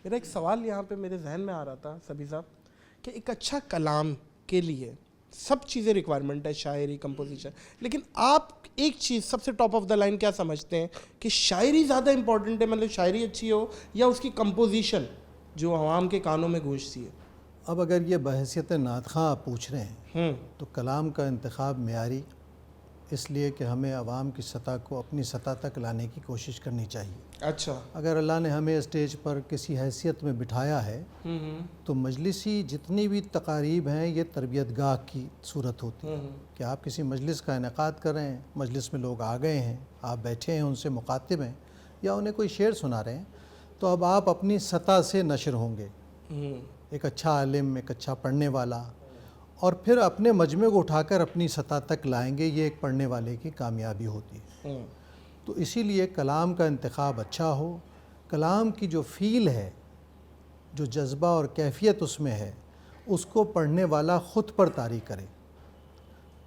میرا ایک سوال یہاں پہ میرے ذہن میں آ رہا تھا سبھی صاحب کہ ایک اچھا کلام کے لیے سب چیزیں ریکوائرمنٹ ہے، شاعری، کمپوزیشن، لیکن آپ ایک چیز سب سے ٹاپ آف دا لائن کیا سمجھتے ہیں کہ شاعری زیادہ امپورٹنٹ ہے، مطلب شاعری اچھی ہو یا اس کی کمپوزیشن جو عوام کے کانوں میں گونجتی ہے؟ اب اگر یہ بحیثیت نعت خواں آپ پوچھ رہے ہیں تو کلام کا انتخاب معیاری اس لیے کہ ہمیں عوام کی سطح کو اپنی سطح تک لانے کی کوشش کرنی چاہیے۔ اچھا، اگر اللہ نے ہمیں اسٹیج پر کسی حیثیت میں بٹھایا ہے تو مجلسی جتنی بھی تقاریب ہیں یہ تربیت گاہ کی صورت ہوتی ہے کہ آپ کسی مجلس کا انعقاد کر رہے ہیں، مجلس میں لوگ آ گئے ہیں، آپ بیٹھے ہیں، ان سے مخاطب ہیں یا انہیں کوئی شعر سنا رہے ہیں، تو اب آپ اپنی سطح سے نشر ہوں گے، ایک اچھا عالم، ایک اچھا پڑھنے والا، اور پھر اپنے مجمع کو اٹھا کر اپنی سطح تک لائیں گے، یہ ایک پڑھنے والے کی کامیابی ہوتی ہے۔ تو اسی لیے کلام کا انتخاب اچھا ہو، کلام کی جو فیل ہے، جو جذبہ اور کیفیت اس میں ہے، اس کو پڑھنے والا خود پر طاری کرے،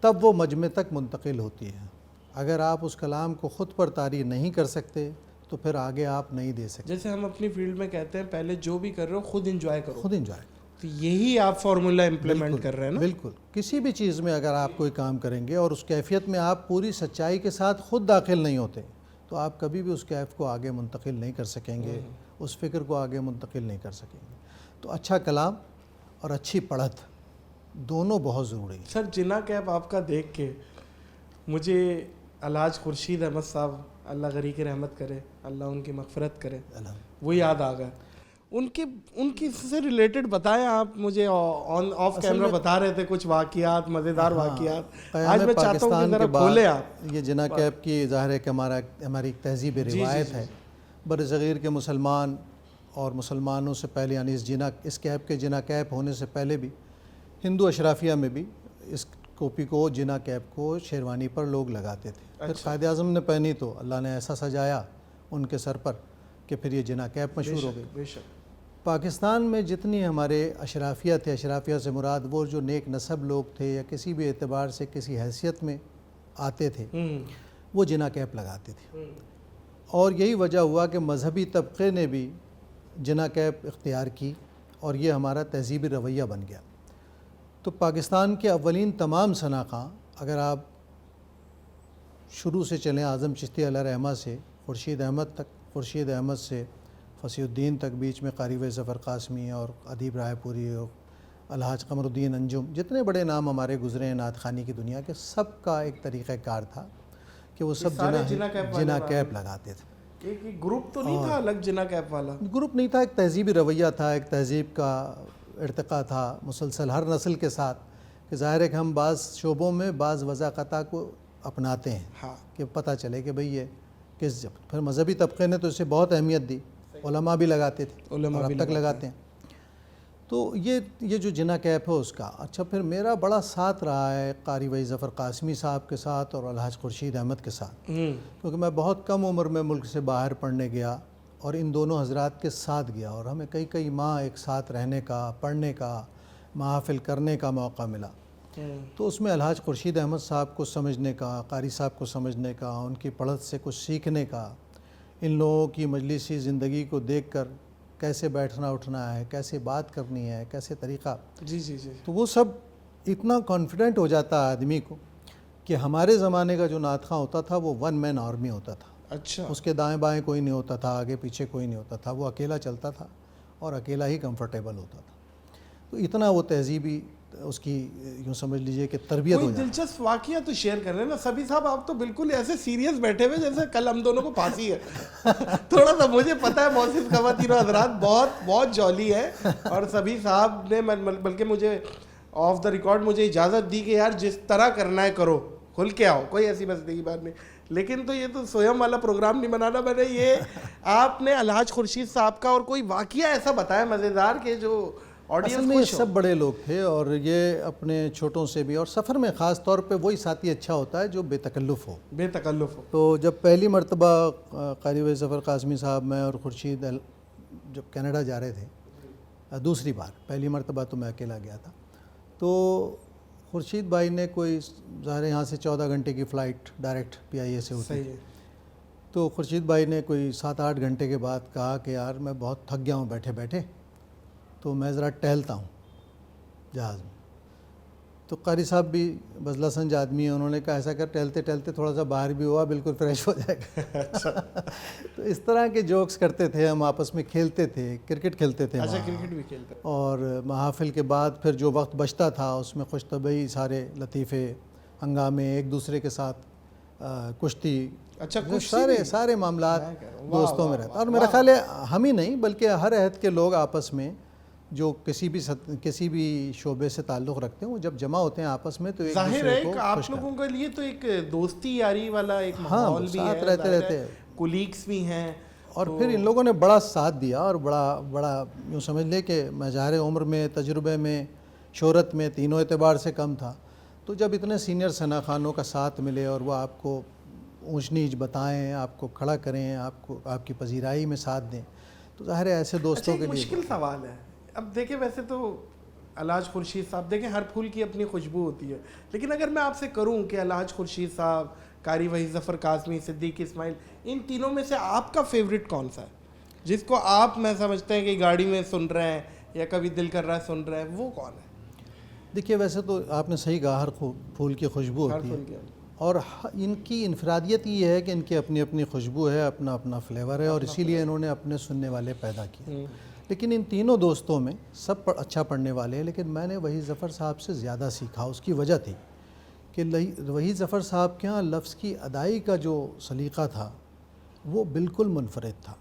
تب وہ مجمع تک منتقل ہوتی ہے۔ اگر آپ اس کلام کو خود پر طاری نہیں کر سکتے تو پھر آگے آپ نہیں دے سکتے۔ جیسے ہم اپنی فیلڈ میں کہتے ہیں پہلے جو بھی کر رہے ہو خود انجوائے کرو، خود انجوائے کرو۔ تو یہی آپ فارمولا امپلیمنٹ کر رہے ہیں نا؟ بالکل، کسی بھی چیز میں اگر آپ کوئی کام کریں گے اور اس کیفیت میں آپ پوری سچائی کے ساتھ خود داخل نہیں ہوتے تو آپ کبھی بھی اس کیف کو آگے منتقل نہیں کر سکیں گے، اس فکر کو آگے منتقل نہیں کر سکیں گے۔ تو اچھا کلام اور اچھی پڑھت دونوں بہت ضروری ہیں۔ سر جنا کیپ آپ کا دیکھ کے مجھے الحاج خورشید احمد صاحب، اللہ غریق رحمت کرے، اللہ ان کی مغفرت کرے، وہ یاد آ گئے۔ ان کی سے ریلیٹڈ بتائیں آپ مجھے، آف کیمرہ بتا رہے تھے کچھ واقعات، مزیدار واقعات، آج میں چاہتا ہوں کہ ذرا کھولیں آپ۔ یہ جنا کیپ کی ظاہر ہے کہ ہماری ایک تہذیب روایت ہے، بر صغیر کے مسلمان اور مسلمانوں سے پہلے، یعنی اس کیپ کے جنا کیپ ہونے سے پہلے بھی ہندو اشرافیہ میں بھی اس ٹوپی کو، جنا کیپ کو شیروانی پر لوگ لگاتے تھے۔ پھر قائد اعظم نے پہنی تو اللہ نے ایسا سجایا ان کے سر پر کہ پھر یہ جنا کیپ مشہور ہو گئی۔ پاکستان میں جتنی ہمارے اشرافیہ تھے، اشرافیہ سے مراد وہ جو نیک نسب لوگ تھے یا کسی بھی اعتبار سے کسی حیثیت میں آتے تھے، وہ جنا کیپ لگاتے تھے، اور یہی وجہ ہوا کہ مذہبی طبقے نے بھی جنا کیپ اختیار کی اور یہ ہمارا تہذیبی رویہ بن گیا۔ تو پاکستان کے اولین تمام ثناءخواں، اگر آپ شروع سے چلیں اعظم چشتی علیہ رحمہ سے خورشید احمد تک، خورشید احمد سے فصیح الدین تک، بیچ میں قاری ویز ظفر قاسمی اور ادیب رائے پوری اور الحاج قمر الدین انجم، جتنے بڑے نام ہمارے گزرے ہیں نعت خوانی کی دنیا کے، سب کا ایک طریقہ کار تھا کہ وہ سب جنا کیپ لگاتے تھے۔ ایک گروپ تو نہیں تھا الگ جنا کیپ والا؟ گروپ نہیں تھا، ایک تہذیبی رویہ تھا، ایک تہذیب کا ارتقا تھا مسلسل ہر نسل کے ساتھ، کہ ظاہر ہے کہ ہم بعض شعبوں میں بعض وضاقتہ کو اپناتے ہیں کہ پتہ چلے کہ بھئی یہ کس جب۔ پھر مذہبی طبقے نے تو اسے بہت اہمیت دی، علماء بھی لگاتے تھے اور اب تک لگاتے ہیں۔ تو یہ جو جنا کیپ ہے اس کا اچھا، پھر میرا بڑا ساتھ رہا ہے قاری وحید ظفر قاسمی صاحب کے ساتھ اور الحاج خورشید احمد کے ساتھ، کیونکہ میں بہت کم عمر میں ملک سے باہر پڑھنے گیا اور ان دونوں حضرات کے ساتھ گیا، اور ہمیں کئی ماہ ایک ساتھ رہنے کا، پڑھنے کا، محافل کرنے کا موقع ملا۔ تو اس میں الحاج خورشید احمد صاحب کو سمجھنے کا، قاری صاحب کو سمجھنے کا، ان کی پڑھت سے کچھ سیکھنے کا، ان لوگوں کی مجلسی زندگی کو دیکھ کر کیسے بیٹھنا اٹھنا ہے، کیسے بات کرنی ہے، کیسے طریقہ، تو وہ سب اتنا کانفیڈنٹ ہو جاتا ہے آدمی کو کہ ہمارے زمانے کا جو نعت خواں ہوتا تھا وہ ون مین آرمی ہوتا تھا۔ اچھا، اس کے دائیں بائیں کوئی نہیں ہوتا تھا، آگے پیچھے کوئی نہیں ہوتا تھا، وہ اکیلا چلتا تھا اور اکیلا ہی کمفرٹیبل ہوتا تھا۔ تو اتنا وہ تہذیبی اس کی یوں سمجھ لیجئے کہ تربیت ہو کوئی جاتی۔ دلچسپ واقعہ تو شیئر کر رہے ہیں نا سبھی صاحب، آپ تو بالکل ایسے سیریس بیٹھے ہوئے جیسے کل ہم دونوں کو پھانسی ہے۔ تھوڑا سا مجھے پتہ ہے موصف خواتین و حضرات بہت جولی ہے، اور سبھی صاحب نے بلکہ مجھے آف دا ریکارڈ مجھے اجازت دی کہ یار جس طرح کرنا ہے کرو، کھل کے آؤ، کوئی ایسی مسئلے کی بات نہیں۔ لیکن تو یہ تو سویم والا پروگرام نہیں بنانا میں نے، یہ آپ نے الحاج خورشید صاحب کا اور کوئی واقعہ ایسا بتایا مزیدار کہ جو اصل میں یہ سب بڑے لوگ تھے، اور یہ اپنے چھوٹوں سے بھی، اور سفر میں خاص طور پہ وہی ساتھی اچھا ہوتا ہے جو بے تکلف ہو۔ تو جب پہلی مرتبہ قاری وحید ظفر قاسمی صاحب، میں اور خورشید جب کینیڈا جا رہے تھے دوسری بار، پہلی مرتبہ تو میں اکیلا گیا تھا، تو خورشید بھائی نے کوئی ظاہر یہاں سے 14 گھنٹے کی فلائٹ ڈائریکٹ PIA سے ہوتی ہے، تو خورشید بھائی نے کوئی 7-8 گھنٹے کے بعد کہا کہ یار میں بہت تھک گیا ہوں بیٹھے بیٹھے، تو میں ذرا ٹہلتا ہوں جہاز میں. تو قاری صاحب بھی بزلہ سنج آدمی ہیں، انہوں نے کہا ایسا کر ٹہلتے ٹہلتے تھوڑا سا باہر بھی ہوا، بالکل فریش ہو جائے گا. تو اس طرح کے جوکس کرتے تھے ہم، آپس میں کھیلتے تھے، کرکٹ کھیلتے تھے اچھا وہاں. کرکٹ بھی کھیلتے ہیں. اور محافل کے بعد پھر جو وقت بچتا تھا اس میں خوش طبعی سارے لطیفے ہنگامے، ایک دوسرے کے ساتھ کشتی، اچھا کشتی بھی؟ سارے معاملات میں کہہ رہا ہوں، دوستوں میں رہتا. اور میرا خیال ہے ہم ہی نہیں بلکہ ہر عہد کے لوگ آپس میں جو کسی بھی شعبے سے تعلق رکھتے ہیں، وہ جب جمع ہوتے ہیں آپس میں تو ایک ظاہر دوسرے ہے کو کہ آپ خوش لوگوں کے لیے تو ایک دوستی یاری والا ایک ہاں، ماحول بھی ساتھ ہے، رہتے رہتے ہیں. کولیگس بھی ہیں. اور پھر ان لوگوں نے بڑا ساتھ دیا اور بڑا یوں سمجھ لے کہ میں ظاہر عمر میں، تجربے میں، شہرت میں تینوں اعتبار سے کم تھا. تو جب اتنے سینئر ثنا خانوں کا ساتھ ملے اور وہ آپ کو اونچ نیچ بتائیں، آپ کو کھڑا کریں، آپ کی پذیرائی میں ساتھ دیں، تو ظاہر ہے ایسے دوستوں کے لیے. مشکل سوال ہے. اب دیکھیں ویسے تو الحاج خورشید صاحب، دیکھیں ہر پھول کی اپنی خوشبو ہوتی ہے، لیکن اگر میں آپ سے کروں کہ الحاج خورشید صاحب، قاری وحید ظفر کاظمی، صدیق اسماعیل، ان تینوں میں سے آپ کا فیوریٹ کون سا ہے جس کو آپ میں سمجھتے ہیں کہ گاڑی میں سن رہے ہیں یا کبھی دل کر رہا ہے سن رہے ہیں، وہ کون ہے؟ دیکھیے ویسے تو آپ نے صحیح کہا، ہر پھول کی خوشبو ہوتی ہے، اور ان کی انفرادیت یہ ہے کہ ان کی اپنی اپنی خوشبو ہے، اپنا اپنا فلیور ہے، اور اسی لیے انہوں نے اپنے سننے والے پیدا کیے. لیکن ان تینوں دوستوں میں سب اچھا پڑھنے والے ہیں، لیکن میں نے وحید ظفر صاحب سے زیادہ سیکھا. اس کی وجہ تھی کہ وحید ظفر صاحب کے ہاں لفظ کی ادائی کا جو سلیقہ تھا وہ بالکل منفرد تھا.